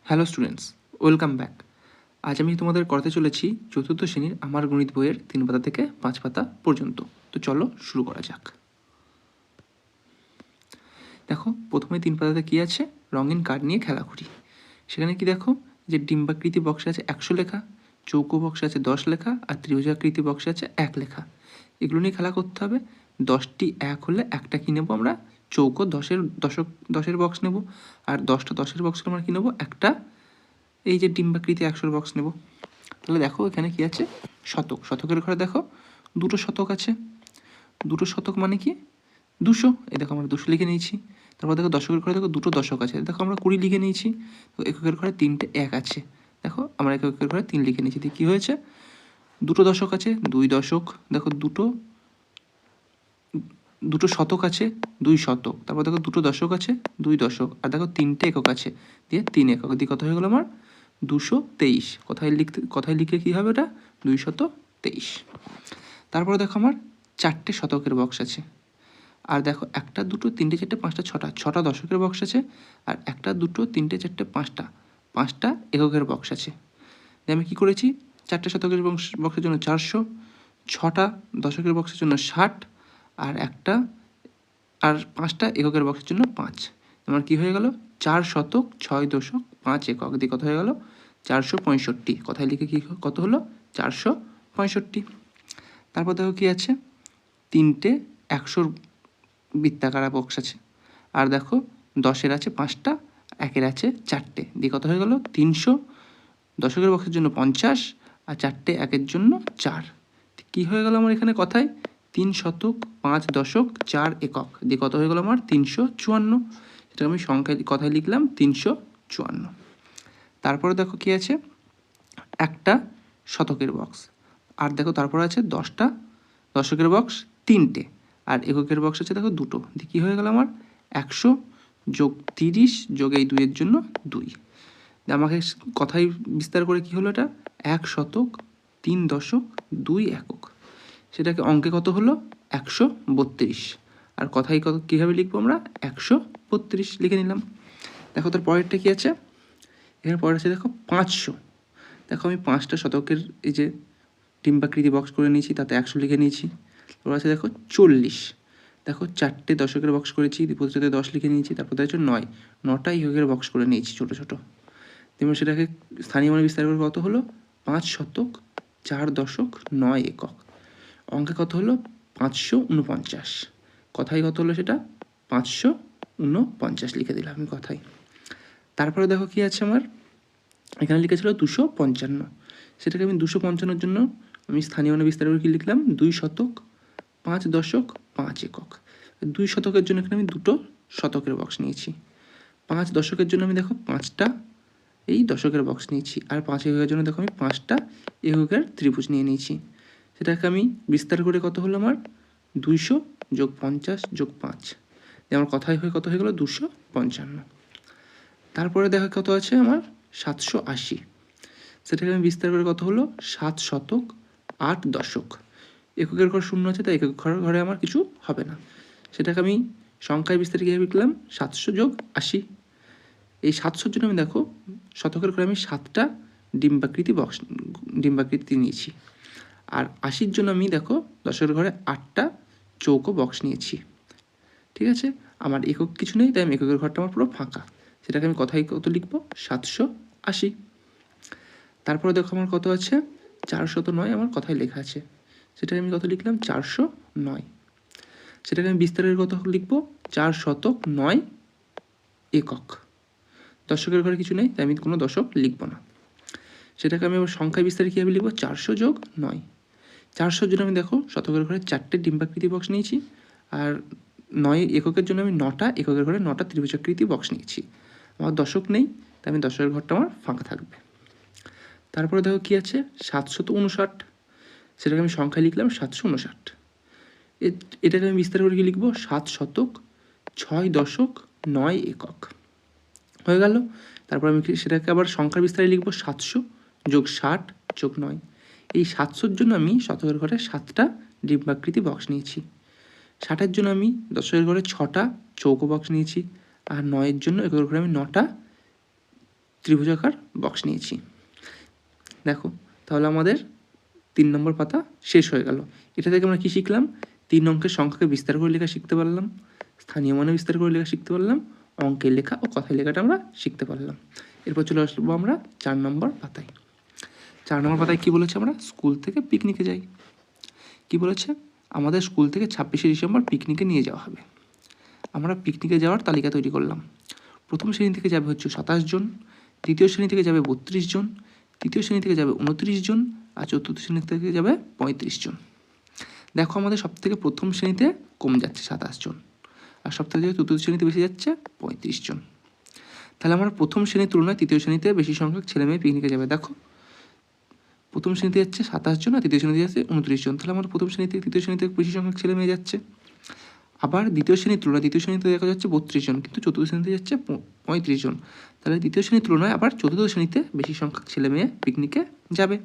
Hello students, welcome back. আজ আমি তোমাদের করাতে চলেছি চতুর্থ শ্রেণীর আমার গণিত বইয়ের 3 পাতা থেকে 5 পাতা পর্যন্ত। তো চলো শুরু করা যাক। দেখো, প্রথমে 3 পাতাতে কী আছে? রঙিন কার্ড নিয়ে খেলা করি। সেখানে কি দেখো, যে ডিম্বাকৃতি বক্সে আছে 100 লেখা, চৌকো বক্সে আছে 10 লেখা, আর ত্রিভুজাকৃতি বক্সে আছে 1 লেখা। এগুলো নিয়ে খেলা করতে হবে। 10টি 1 হলে একটা কী নেবো আমরা? চৌকো 10-10 বক্স নেব। আর 10টা 10 বক্স আমরা কী নেবো? একটা এই যে ডিম্বাকৃতি 100 বক্স নেব। তাহলে দেখো এখানে কি আছে? শতক। শতকের ঘরে দেখো দুটো শতক আছে। দুটো শতক মানে কি? 200। এই দেখো আমরা 200 লিখে নিয়েছি। তারপর দেখো দশকের ঘরে দেখো দুটো দশক আছে, দেখো আমরা 20 লিখে নিয়েছি। তো এককের ঘরে 3টে 1 আছে, দেখো আমরা এককের ঘরে 3 লিখে নিয়েছি। দিয়ে কী হয়েছে? দুটো দশক আছে, 2 দশক। দেখো দুটো শতক আছে, 2 শতক। তারপর দেখো দুটো দশক আছে, 2 দশক। আর দেখো 3টে একক আছে, দিয়ে 3 একক। দিয়ে কত হয়ে গেলো আমার? 223। কথায় লিখলে কী হবে? এটা 223। তারপরে দেখো আমার 4টে শতকের বক্স আছে। আর দেখো 1টা 2টো 3টে 4টে 5টা 6টা দশকের বক্স আছে। আর 1টা 2টো 3টে 4টে 5টা এককের বক্স আছে। আমি কী করেছি? 4টে শতকের বক্সের জন্য 400, 6টা দশকের বক্সের জন্য 60, আর 5টা এককের বক্সের জন্য 5। আমার কী হয়ে গেল? 4 শতক 6 দশক 5 একক। দিয়ে কত হয়ে গেল? 465। কথায় লিখে কী কত হলো? 465। তারপর দেখো কী আছে? 3টে 100 বৃত্তাকার বক্স আছে। আর দেখো 10-এর আছে 5টা, 1-এর আছে 4টে। দিয়ে কত হয়ে গেল? 300। দশকের বক্সের জন্য 50, আর 4টে 1-এর জন্য 4। কী হয়ে গেল আমার এখানে কথায়? 3 শতক 5 দশক 4 একক। দিয়ে কত হয়ে গেল আমার? 354। এটা আমি কথায় লিখলাম 354। তারপরে দেখো কী আছে? একটা শতকের বক্স। আর দেখো তারপর আছে 10টা দশকের বক্স 3টে, আর এককের বক্স আছে দেখো 2টো। দিয়ে কী হয়ে গেল আমার? 100 যোগ 30 যোগ এই 2-এর জন্য 2। আমাকে কথায় বিস্তার করে কী হলো এটা? 1 শতক 3 দশক 2 একক। সেটাকে অঙ্কে কত হলো? 132। আর কথায় কীভাবে লিখবো আমরা? 132 লিখে নিলাম। দেখো তার পরেরটা কী আছে? এখানে পরের আছে দেখো 500। দেখো আমি 5টা শতকের এই যে ডিম্বাকৃতি বক্স করে নিয়েছি, তাতে 100 লিখে নিয়েছি। তারপর আছে দেখো 40। দেখো 4টে দশকের বক্স করেছি, প্রতিটাতে 10 লিখে নিয়েছি। তারপর দেখো 9টা এককের বক্স করে নিয়েছি ছোটো ছোটো। তেমন সেটাকে স্থানীয় মানে বিস্তার করে কত হলো? 5 শতক 4 দশক 9 একক। অঙ্কে কত হলো? 549। কথায় কত হলো সেটা? 549 লিখে দিলাম আমি কথায়। তারপরে দেখো কী আছে আমার? এখানে লিখেছিল 255। সেটাকে আমি 255-এর জন্য আমি স্থানীয় মানে বিস্তার করে কী লিখলাম? 2 শতক 5 দশক 5 একক। 2 শতকের জন্য এখানে আমি দুটো শতকের বক্স নিয়েছি। 5 দশকের জন্য আমি দেখো 5টা এই দশকের বক্স নিয়েছি। আর 5 এককের জন্য দেখো আমি 5টা এককের ত্রিভুজ নিয়ে নিয়েছি। সেটাকে আমি বিস্তার করে কত হলো আমার? 200 যোগ 50 যোগ 5। আমার কথায় হয়ে কত হয়ে গেলো? 255। তারপরে দেখো কত আছে আমার? 780। সেটাকে আমি বিস্তার করে কত হলো? 7 শতক 8 দশক। এককের ঘর শূন্য আছে, তাই একক ঘরে আমার কিছু হবে না। সেটাকে আমি সংখ্যায় বিস্তারে কীভাবে লিখলাম? 700 যোগ 80। এই 700-র জন্য আমি দেখো শতকের ঘরে আমি 7টা ডিম্বাকৃতি নিয়েছি। আর 80-র জন্য আমি দেখো দশকের ঘরে 8টা চৌকো বক্স নিয়েছি। ঠিক আছে, আমার একক কিছু নেই, তাই আমি এককের ঘরটা আমার পুরো ফাঁকা। সেটাকে আমি কথায় কত লিখবো? 780। তারপরে দেখো আমার কত আছে? 409 আমার কথায় লেখা আছে। সেটাকে আমি কত লিখলাম? 409। সেটাকে আমি বিস্তারের কত লিখবো? 4 শতক 9 একক। দশকের ঘরে কিছু নেই, তাই আমি কোনো দশক লিখবো না। সেটাকে আমি আবার সংখ্যায় বিস্তারে কীভাবে লিখবো? 400 যোগ 9। 400-র জন্য আমি দেখো শতকের ঘরে 4টে ডিম্বাকৃতি বক্স নিয়েছি। আর 9 এককের জন্য আমি 9টা এককের ঘরে 9টা ত্রিভুজাকৃতি বক্স নিয়েছি। আমার দশক নেই, তাই আমি দশকের ঘরটা আমার ফাঁকা থাকবে। তারপরে দেখো কী আছে? 759। সেটাকে আমি সংখ্যায় লিখলাম 759। এটাকে আমি বিস্তার করে কী লিখবো? 7 শতক 6 দশক 9 একক হয়ে গেল। তারপর আমি সেটাকে আবার সংখ্যার বিস্তারে লিখবো 700 যোগ 60 যোগ 9। এই 700-র জন্য আমি শতকের ঘরে 7টা ডিম্বাকৃতি বক্স নিয়েছি। 60-এর জন্য আমি দশকের ঘরে 6টা চৌকো বক্স নিয়েছি। আর 9-এর জন্য এককের ঘরে আমি 9টা ত্রিভুজাকার বক্স নিয়েছি। দেখো তাহলে আমাদের 3 নম্বর পাতা শেষ হয়ে গেল। এটা থেকে আমরা কি শিখলাম? 3 অঙ্কের সংখ্যাকে বিস্তার করে লেখা শিখতে পারলাম, স্থানীয় মানে বিস্তার করে লেখা শিখতে পারলাম, অঙ্কের লেখা ও কথায় লেখাটা আমরা শিখতে পারলাম। এরপর চলে আসবো আমরা 4 নম্বর পাতায়। 4 নম্বর পাতায় কী বলেছে? আমরা স্কুল থেকে পিকনিকে যাই। কি বলেছে? আমাদের স্কুল থেকে 26শে ডিসেম্বর পিকনিকে নিয়ে যাওয়া হবে। আমরা পিকনিকে যাওয়ার তালিকা তৈরি করলাম। প্রথম শ্রেণী থেকে যাবে হচ্ছে 27 জন, দ্বিতীয় শ্রেণী থেকে যাবে 32 জন, তৃতীয় শ্রেণী থেকে যাবে 29 জন, আর চতুর্থ শ্রেণী থেকে যাবে 35 জন। দেখো আমাদের সব থেকে প্রথম শ্রেণীতে কমে যাচ্ছে 27 জন, আর সব থেকে চতুর্থ শ্রেণীতে বেশি যাচ্ছে 35 জন। তাহলে আমরা প্রথম শ্রেণীর তুলনায় তৃতীয় শ্রেণীতে বেশি সংখ্যক ছেলেমেয়ে পিকনিকে যাবে। দেখো প্রথম শ্রেণীতে যাচ্ছে 27 জন, আর তৃতীয় শ্রেণীতে যাচ্ছে 29 জন। তাহলে আমার প্রথম শ্রেণী থেকে তৃতীয় শ্রেণীতে বেশি সংখ্যক ছেলে মেয়ে যাচ্ছে। আবার দ্বিতীয় শ্রেণীর তুলনায় দ্বিতীয় শ্রেণীতে দেখা যাচ্ছে 32 জন, কিন্তু চতুর্থ শ্রেণীতে যাচ্ছে 35 জন। তাহলে দ্বিতীয় শ্রেণীর তুলনায় আবার চতুর্থ শ্রেণীতে বেশি সংখ্যক ছেলে মেয়ে পিকনিকে যাবে।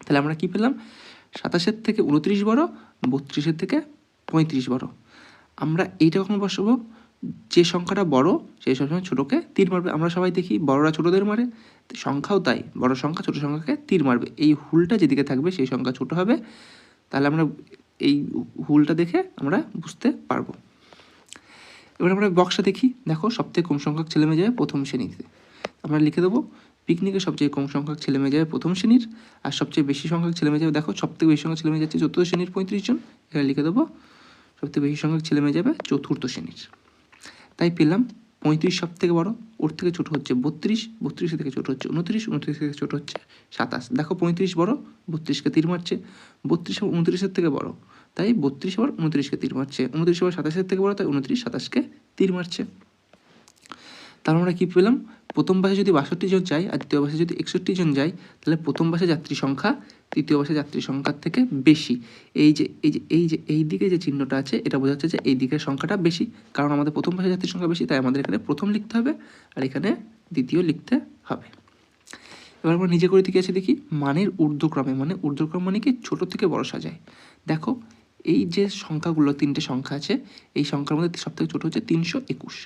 তাহলে আমরা কি পেলাম? 27-এর থেকে 29 বড়, 32-এর থেকে 35 বড়। আমরা এইটা কখন বসাবো? যে সংখ্যাটা বড় সেই সবসময় ছোটোকে তীর মারবে। আমরা সবাই দেখি বড়রা ছোটোদের মারে, সংখ্যাও তাই, বড় সংখ্যা ছোটো সংখ্যাকে তীর মারবে। এই হুলটা যেদিকে থাকবে সেই সংখ্যা ছোটো হবে। তাহলে আমরা এই হুলটা দেখে আমরা বুঝতে পারবো। এবার আমরা বক্সটা দেখি। দেখো সবথেকে কম সংখ্যক ছেলে মেয়ে যাবে প্রথম শ্রেণীতে। আমরা লিখে দেবো পিকনিকে সবচেয়ে কম সংখ্যক ছেলে মেয়ে যাবে প্রথম শ্রেণীর, আর সবচেয়ে বেশি সংখ্যক ছেলে মেয়ে যাবে, দেখো সবথেকে বেশি সংখ্যক ছেলে মেয়ে যাচ্ছে চতুর্থ শ্রেণীর 35 জন। এখানে লিখে দেবো সবথেকে বেশি সংখ্যক ছেলে মেয়ে যাবে চতুর্থ শ্রেণীর। তাই পেলাম 35 সব থেকে বড়, ওর থেকে ছোটো হচ্ছে 32, 32 থেকে ছোটো হচ্ছে 29, 29 থেকে ছোটো হচ্ছে 27। দেখো 35 বড়, 32কে তীর মারছে। 32 আবার 29-এর থেকে বড়, তাই 32 আবার 29-কে তীর মারছে। 29 আবার 27-এর থেকে বড়, তাই 29 27-কে তীর মারছে। তার আমরা কী পেলাম? প্রথম বাসে যদি 62 জন যায় আর দ্বিতীয় বাসে যদি 61 জন যায়, তাহলে প্রথম বাসে যাত্রী সংখ্যা তৃতীয় বাসে যাত্রী সংখ্যার থেকে বেশি। এই দিকে যে চিহ্নটা আছে এটা বোঝাচ্ছে যে এই দিকের সংখ্যাটা বেশি, কারণ আমাদের প্রথম বাসে যাত্রীর সংখ্যা বেশি, তাই আমাদের এখানে প্রথম লিখতে হবে আর এখানে দ্বিতীয় লিখতে হবে। এবার আমরা নিজে করে দিকে আছে দেখি মানের ঊর্ধ্বক্রমে। মানে ঊর্ধ্বক্রম মানে কি? ছোটো থেকে বড় সাজায়। দেখো এই যে সংখ্যাগুলো, 3টে সংখ্যা আছে, এই সংখ্যার মধ্যে সবথেকে ছোটো হচ্ছে 321।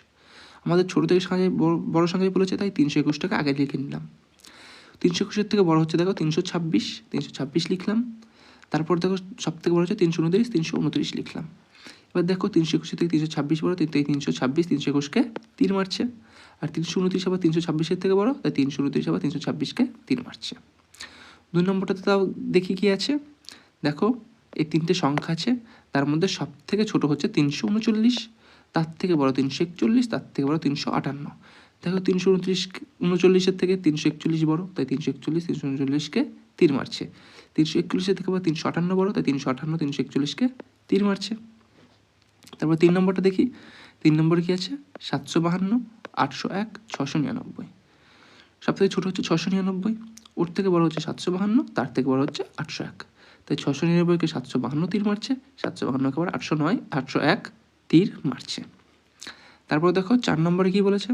আমাদের ছোটো থেকে সাজায় বড় সংখ্যায় বলেছে, তাই 321টাকে আগে লিখে নিলাম। 321-এর থেকে বড় হচ্ছে দেখো 326, 326 লিখলাম। তারপর দেখো সব থেকে বড় হচ্ছে 329, 329 লিখলাম। এবার দেখো 321 থেকে 326 বড়, তাই 326 321-কে তীর মারছে। আর 329 আবার 326-এর থেকে বড়, তাই 329 আবার 326-কে তীর মারছে। 2 নম্বরটাতে তাও দেখি কি আছে। দেখো এই 3টে সংখ্যা আছে, তার মধ্যে সব থেকে ছোটো হচ্ছে 339, তার থেকে বড় 341, তার থেকে বড় 358। দেখো 339-এর থেকে 341 বড়, তাই 341 339-কে তীর মারছে। 341-এর থেকে বড় 358 বড়, তাই 358 341-কে তীর মারছে। তারপর 3 নম্বরটা দেখি। 3 নম্বরে কি আছে? 752, 801, 699। সব থেকে ছোটো হচ্ছে 699, ওর থেকে বড় হচ্ছে 752, তার থেকে বড় হচ্ছে 801। তাই 699-কে 752 তীর মারছে, 752-কে আবার 801 তীর মারছে। তারপর দেখো 4 নম্বরে কী বলেছে?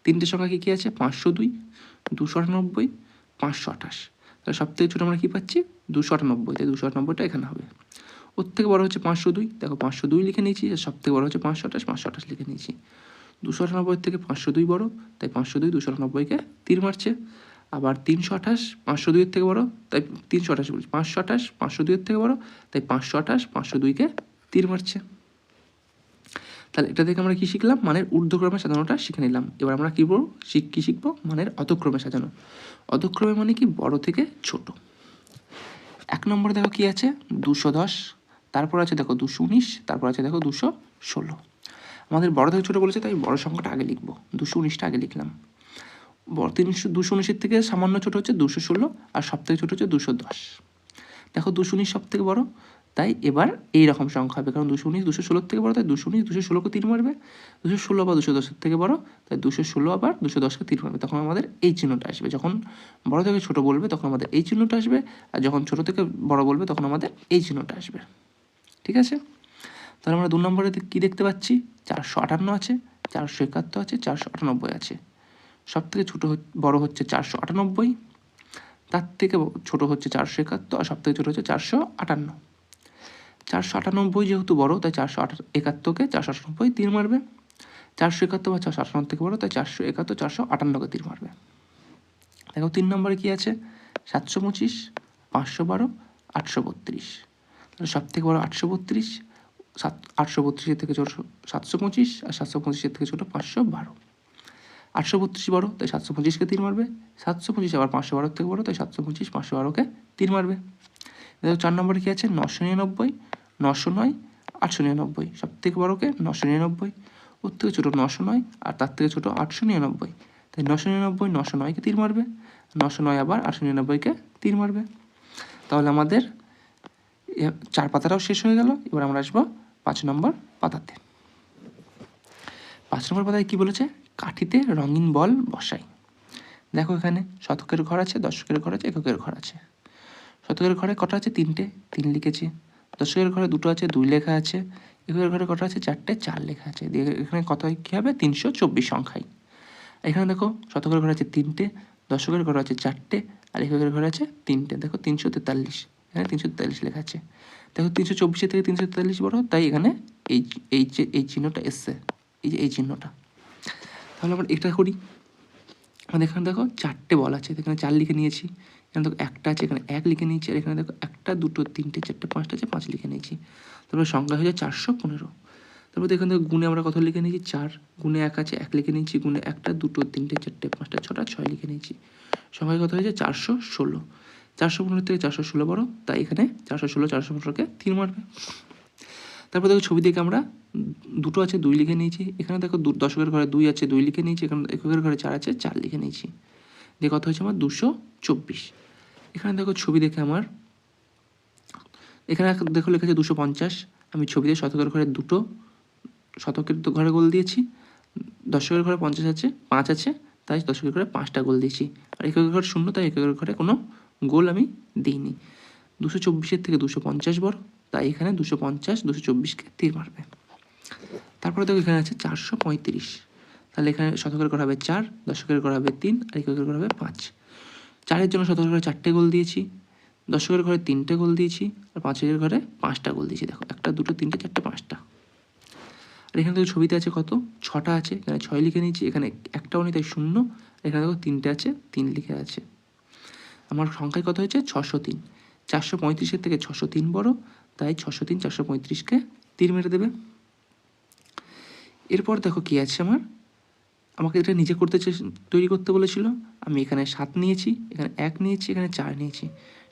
3টে সংখ্যা কী কী আছে? 502, 298, 528। তাহলে সব থেকে ছোটো আমরা কী পাচ্ছি? 298, তাই 298টা এখানে হবে। ওর থেকে বড় হচ্ছে 502, দেখো 502 লিখে নিয়েছি, আর সব থেকে বড় হচ্ছে 528, 528 লিখে নিয়েছি। 298 থেকে 502 বড়, তাই 502 298-কে তীর মারছে। আবার 328 502-এর থেকে বড়, তাই 328 বলছি, 528 502-এর থেকে বড়, তাই 528 502-কে তীর মারছে। তাহলে এটা থেকে আমরা কী শিখলাম? মানের ঊর্ধ্বক্রমে সাজানোটা শিখে নিলাম। এবার আমরা কী বলবো? কী শিখবো? মানের অধক্রমে সাজানো। অধক্রমে মানে কি? বড় থেকে ছোট। 1 নম্বরে দেখো কী আছে? 210, তারপর আছে দেখো 219, তারপর আছে দেখো 216। আমাদের বড় থেকে ছোটো বলেছে, তাই বড় সংখ্যাটা আগে লিখবো। 219টা আগে লিখলাম। 219-এর থেকে সামান্য ছোটো হচ্ছে 216, আর সব থেকে ছোটো হচ্ছে 210। দেখো 219 সব থেকে বড়, তাই এবার এই রকম সংখ্যা হবে, কারণ 219 216-এর থেকে বড়, তাই 219 216-কে তীর মারবে। 216 আবার 210-এর থেকে বড়, তাই 216 আবার 210-কে তীর মারবে। তখন আমাদের এই চিহ্নটা আসবে। যখন বড় থেকে ছোটো বলবে তখন আমাদের এই চিহ্নটা আসবে, আর যখন ছোটো থেকে বড় বলবে তখন আমাদের এই চিহ্নটা আসবে। ঠিক আছে? তাহলে আমরা 2 নম্বরে কী দেখতে পাচ্ছি? 458 আছে, 471 আছে, 498 আছে। সব থেকে বড় হচ্ছে 498, তার থেকে ছোটো হচ্ছে 471, আর সব থেকে ছোটো হচ্ছে 458। 498 যেহেতু বড়, তাই 471-কে 498 তীর মারবে। 471 বা 458 থেকে বড়, তাই 471 458-কে তীর মারবে। দেখো 3 নম্বরে কী আছে, 725, 512, 832। তাহলে সব থেকে বড়ো 832, 832 থেকে ছোটো 725, আর 725 থেকে ছোটো 512। 832 বড়ো, তাই 725কে 3 মারবে, 725 আবার 512 থেকে বড়ো, তাই 725 512কে 3 মারবে। দেখো 4 নম্বরে কী আছে, 999, 909, 899। সব থেকে বড়োকে 999, ওর থেকে ছোটো 909, আর তার থেকে ছোটো 899। তাই 999 909কে 3 মারবে, 909 আবার 899কে 3 মারবে। তাহলে আমাদের 4 পাতাটাও শেষ হয়ে গেল। এবার আমরা আসবো 5 নম্বর পাতাতে। 5 নম্বর পাতায় কী বলেছে, কাঠিতে রঙিন বল বসাই। দেখো এখানে শতকের ঘর আছে, দশকের ঘর আছে, এককের ঘর আছে। শতকের ঘরে কটা আছে, 3টে, 3 লিখেছি। দশকের ঘরে 2টো আছে, 2 লেখা আছে। এককের ঘরে কটা আছে, 4টে, 4 লেখা আছে। দিয়ে এখানে কত কী হবে, 324 সংখ্যায়। এখানে দেখো শতকের ঘরে আছে 3টে, দশকের ঘরে আছে 4টে, আর এককের ঘরে আছে 3টে। দেখো 343, এখানে 343 লেখা আছে। দেখো 324 থেকে 343 বড়, তাই এখানে এই চিহ্নটা এসছে, এই চিহ্নটা। তাহলে আমরা এটা করি। আমাদের এখানে দেখো 4টে বল আছে, এখানে 4 লিখে নিয়েছি। এখানে দেখো 1টা আছে, এখানে 1 লিখে নিয়েছি। আর এখানে দেখো 1টা 2টো 3টে 4টে 5টা আছে, 5 লিখে নিয়েছি। তারপরে সংখ্যা হয়ে যায় 415। তারপর এখান থেকে গুণে আমরা কত লিখে নিয়েছি, 4, গুণে 1 আছে 1 লিখে নিয়েছি, গুণে 1টা 2টো 3টে 4টে 5টা 6টা 6 লিখে নিয়েছি। সংখ্যা কত হয়েছে, 416। 415 থেকে 416 বড়, তাই এখানে 416 415কে 3 মারবে। তারপর দেখো ছবি থেকে আমরা 2টো আছে 2 লিখে নিয়েছি। এখানে দেখো দশকের ঘরে 2 আছে 2 লিখে নিয়েছি। এখানে এককের ঘরে 4 আছে 4 লিখে নিয়েছি। দিয়ে কত হয়েছে আমার 224। এখানে দেখো ছবি দেখে আমার এখানে দেখো লেখা আছে 250। আমি ছবিতে শতকের ঘরে 2টো, শতকের ঘরে গোল দিয়েছি। দশকের ঘরে 50 আছে, 5 আছে, তাই দশকের ঘরে 5টা গোল দিয়েছি। আর এককের ঘরে 0, তাই এককের ঘরে কোনো গোল আমি দিইনি। 224 থেকে 250 বড়, তাই এখানে 250 224কে 3 মারবে। তারপরে দেখো এখানে আছে 435। তাহলে এখানে শতকের ঘর হবে 4, দশকের ঘর হবে 3, আর এককের ঘর হবে 5। 4-এর জন্য শতকের ঘরে 4টে গোল দিয়েছি, দশকের ঘরে 3টে গোল দিয়েছি, আর 5-এর ঘরে 5টা গোল দিয়েছি। দেখো 1টা 2টো 3টে 4টে 5টা। আর এখানে দেখো ছবিতে আছে কত, 6টা আছে, এখানে 6 লিখে নিয়েছি। এখানে একটাও নেই, তাই 0। এখানে দেখো 3টে আছে, 3 লিখে আছে। আমার সংখ্যায় কত হয়েছে, 603। 435 থেকে 603 বড়, তাই 603 435কে 3 মেরে দেবে। এরপর দেখো কি আছে, আমাকে এটা নিজে তৈরি করতে বলেছিল। আমি এখানে 7 নিয়েছি, এখানে 1 নিয়েছি, এখানে 4 নিয়েছি।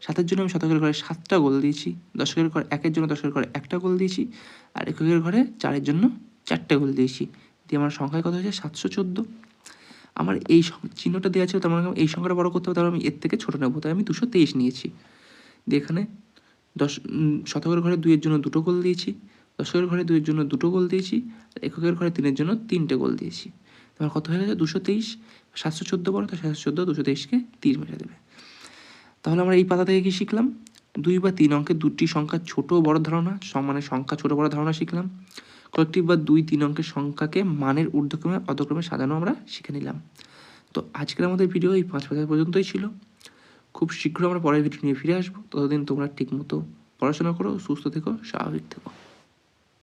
7-এর জন্য আমি শতকের ঘরে 7টা গোল দিয়েছি, দশকের ঘরে 1-এর জন্য দশকের ঘরে 1টা গোল দিয়েছি, আর এককের ঘরে 4-এর জন্য 4টে গোল দিয়েছি। দিয়ে আমার সংখ্যায় কত হয়েছে, 714। আমার এই চিহ্নটা দেওয়া ছিল, তার মানে এই সংখ্যাটা বড় করতে হবে, তাহলে আমি এর থেকে ছোটো নেবো, তাই আমি 223 নিয়েছি। দিয়ে এখানে শতকের ঘরে 2-এর জন্য 2টো গোল দিয়েছি, দশকের ঘরে 2-এর জন্য 2টো গোল দিয়েছি, আর এককের ঘরে 3-এর জন্য 3টে গোল দিয়েছি। তোমার কত হয়ে গেছে, 223। 714 বড়, তাই 714 223কে 3 মেরে দেবে। তাহলে আমরা এই পাতা থেকে কি শিখলাম, 2 বা 3 অঙ্কের 2টি সংখ্যা ছোট বড় ধারণা, মানে সংখ্যা ছোট বড় ধারণা শিখলাম। কয়েকটি বা 2-3 অঙ্কের সংখ্যাকে মানের ঊর্ধ্বক্রমে অধক্রমে সাজানো আমরা শিখে নিলাম। তো আজকের আমাদের ভিডিও এই 5 পাতা পর্যন্তই ছিল। খুব শীঘ্র আমরা পরের ভিডিও নিয়ে ফিরে আসবো। ততদিন তোমরা ঠিকমতো পড়াশোনা করো, সুস্থ থেকো, স্বাভাবিক থেকো।